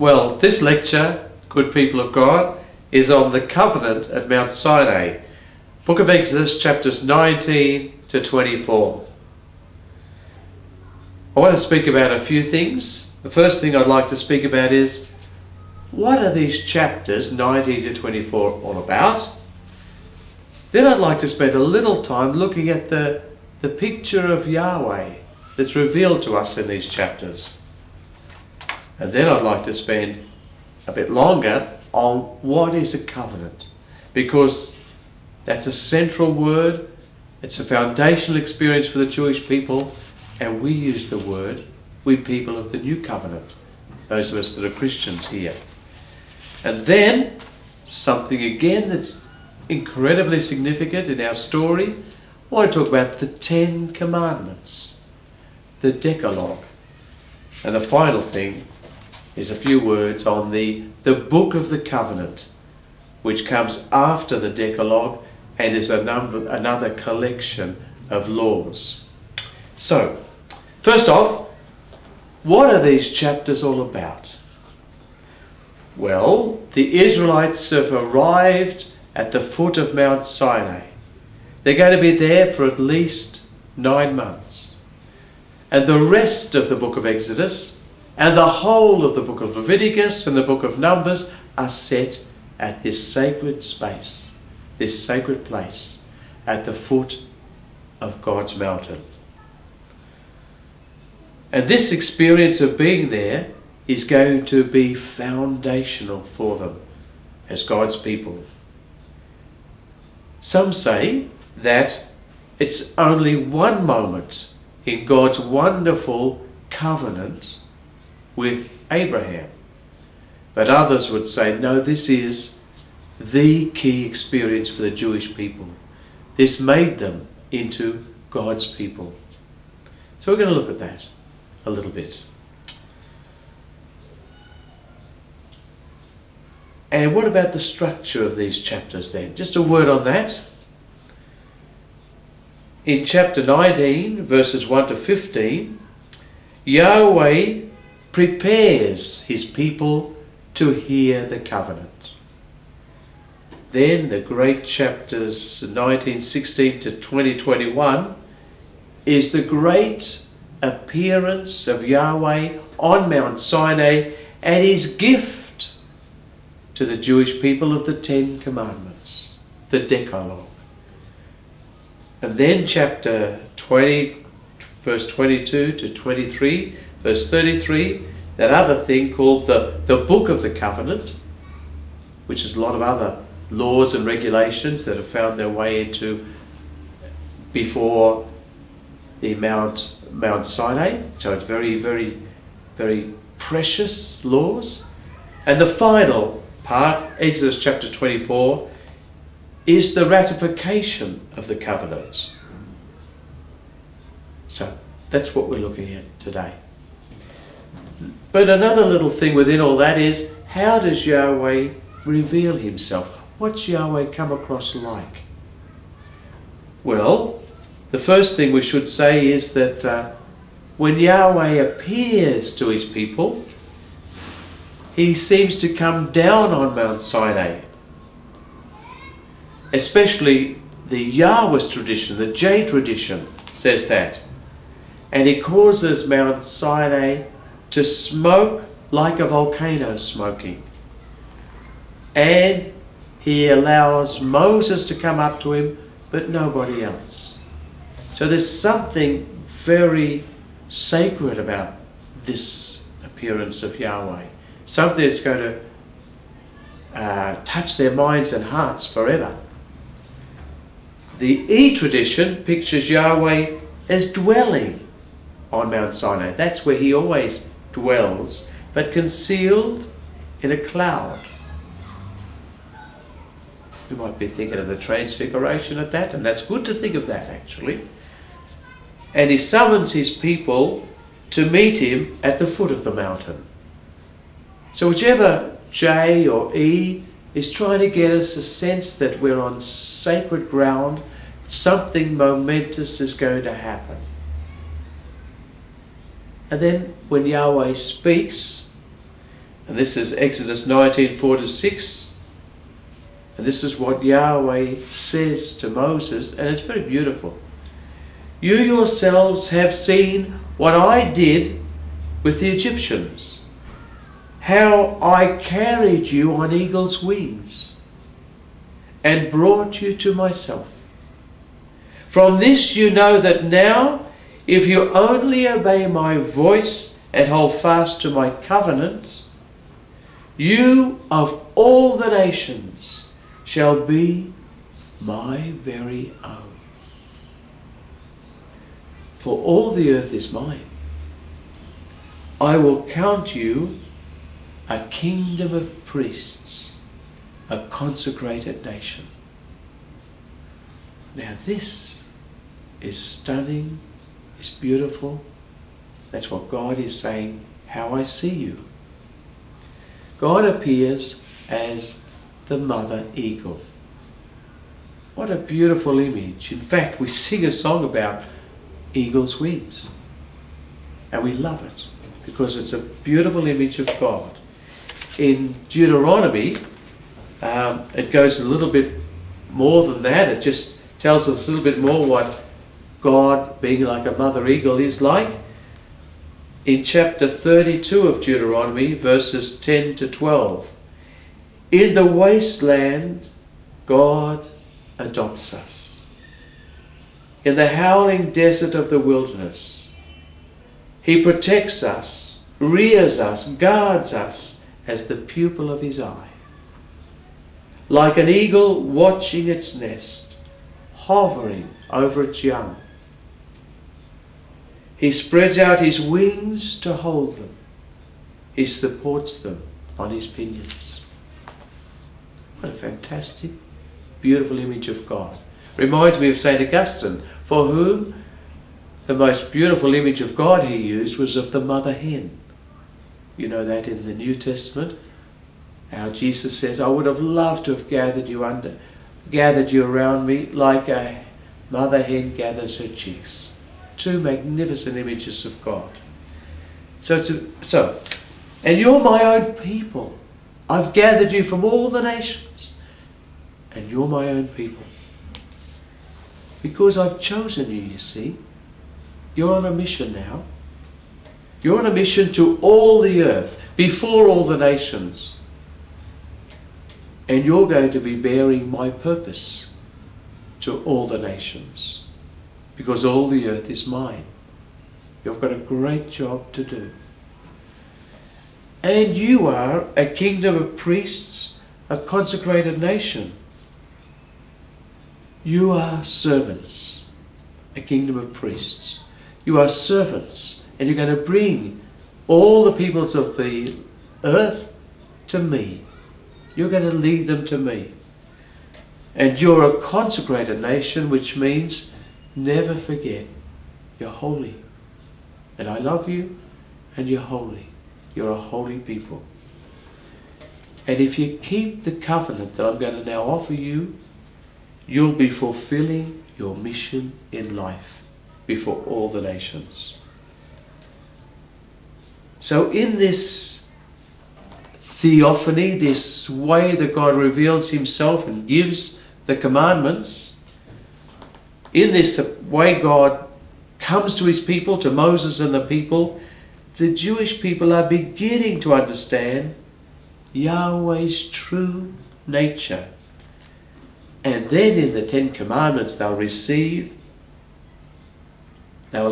Well, this lecture, good people of God, is on the covenant at Mount Sinai. Book of Exodus, chapters 19 to 24. I want to speak about a few things. The first thing I'd like to speak about is, what are these chapters 19 to 24 all about? Then I'd like to spend a little time looking at the picture of Yahweh that's revealed to us in these chapters. And then I'd like to spend a bit longer on what is a covenant, because that's a central word, it's a foundational experience for the Jewish people, and we use the word, we people of the new covenant, those of us that are Christians here. And then something again that's incredibly significant in our story, I want to talk about the 10 Commandments, the Decalogue. And the final thing is a few words on the Book of the Covenant, which comes after the Decalogue and is another collection of laws. So, first off, what are these chapters all about? Well, the Israelites have arrived at the foot of Mount Sinai. They're going to be there for at least 9 months. And the rest of the book of Exodus and the whole of the book of Leviticus and the book of Numbers are set at this sacred space, this sacred place, at the foot of God's mountain. And this experience of being there is going to be foundational for them as God's people. Some say that it's only one moment in God's wonderful covenant with Abraham. But others would say, no, this is the key experience for the Jewish people. This made them into God's people. So we're going to look at that a little bit. And what about the structure of these chapters then? Just a word on that. In chapter 19, verses 1 to 15, Yahweh prepares his people to hear the covenant. Then the great chapters 19:16 to 20:21 is the great appearance of Yahweh on Mount Sinai and his gift to the Jewish people of the 10 Commandments, the Decalogue. And then chapter 20, verse 22 to 23, verse 33, that other thing called the Book of the Covenant, which is a lot of other laws and regulations that have found their way into before the Mount Sinai. So it's very, very, very precious laws. And the final part, Exodus chapter 24, is the ratification of the covenant. So that's what we're looking at today. But another little thing within all that is, how does Yahweh reveal himself? What's Yahweh come across like? Well, the first thing we should say is that when Yahweh appears to his people, he seems to come down on Mount Sinai. Especially the Yahweh tradition, the J tradition, says that. And he causes Mount Sinai to smoke like a volcano smoking. And he allows Moses to come up to him, but nobody else. So there's something very sacred about this appearance of Yahweh. Something that's going to touch their minds and hearts forever. The E tradition pictures Yahweh as dwelling on Mount Sinai. That's where he always dwells, but concealed in a cloud. We might be thinking of the Transfiguration at that, and that's good to think of that actually. And he summons his people to meet him at the foot of the mountain. So whichever J or E is trying to get us a sense that we're on sacred ground, something momentous is going to happen. And then when Yahweh speaks, And this is Exodus 19:4-6. And this is what Yahweh says to Moses, and it's very beautiful. You yourselves have seen what I did with the Egyptians, how I carried you on eagle's wings and brought you to myself. From this you know that now, if you only obey my voice and hold fast to my covenant, you of all the nations shall be my very own. For all the earth is mine. I will count you a kingdom of priests, a consecrated nation. Now this is stunning, is beautiful. That's what God is saying, how I see you. God appears as the mother eagle. What a beautiful image. In fact, we sing a song about eagle's wings. And we love it because it's a beautiful image of God. In Deuteronomy, it goes a little bit more than that. It just tells us a little bit more what God being like a mother eagle is like. In chapter 32 of Deuteronomy, verses 10-12, in the wasteland, God adopts us. In the howling desert of the wilderness, He protects us, rears us, guards us as the pupil of His eye. Like an eagle watching its nest, hovering over its young, He spreads out His wings to hold them. He supports them on His pinions. What a fantastic, beautiful image of God. Reminds me of St. Augustine, for whom the most beautiful image of God he used was of the mother hen. You know that in the New Testament, how Jesus says, I would have loved to have gathered you around me like a mother hen gathers her chicks. Two magnificent images of God. And you're my own people. I've gathered you from all the nations, and you're my own people. Because I've chosen you, you see. You're on a mission now. You're on a mission to all the earth, before all the nations. And you're going to be bearing my purpose to all the nations. Because all the earth is mine. You've got a great job to do. And you are a kingdom of priests, a consecrated nation. You are servants, a kingdom of priests. You are servants, and you're going to bring all the peoples of the earth to me. You're going to lead them to me. And you're a consecrated nation, which means never forget, you're holy. And I love you, and you're holy. You're a holy people. And if you keep the covenant that I'm going to now offer you, you'll be fulfilling your mission in life before all the nations. So in this theophany, this way that God reveals Himself and gives the commandments, in this way God comes to His people, to Moses and the people, the Jewish people are beginning to understand Yahweh's true nature. And then in the Ten Commandments they will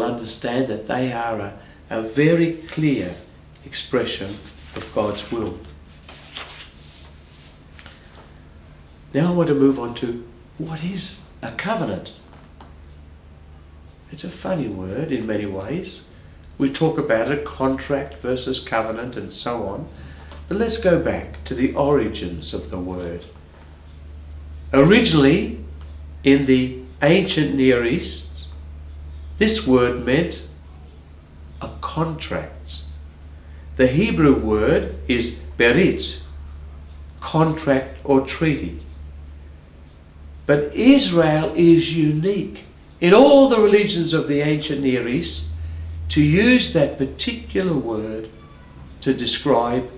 understand that they are a very clear expression of God's will. Now I want to move on to what is a covenant. It's a funny word in many ways. We talk about it, contract versus covenant and so on. But let's go back to the origins of the word. Originally, in the ancient Near East, this word meant a contract. The Hebrew word is berit, contract or treaty. But Israel is unique in all the religions of the ancient Near East to use that particular word to describe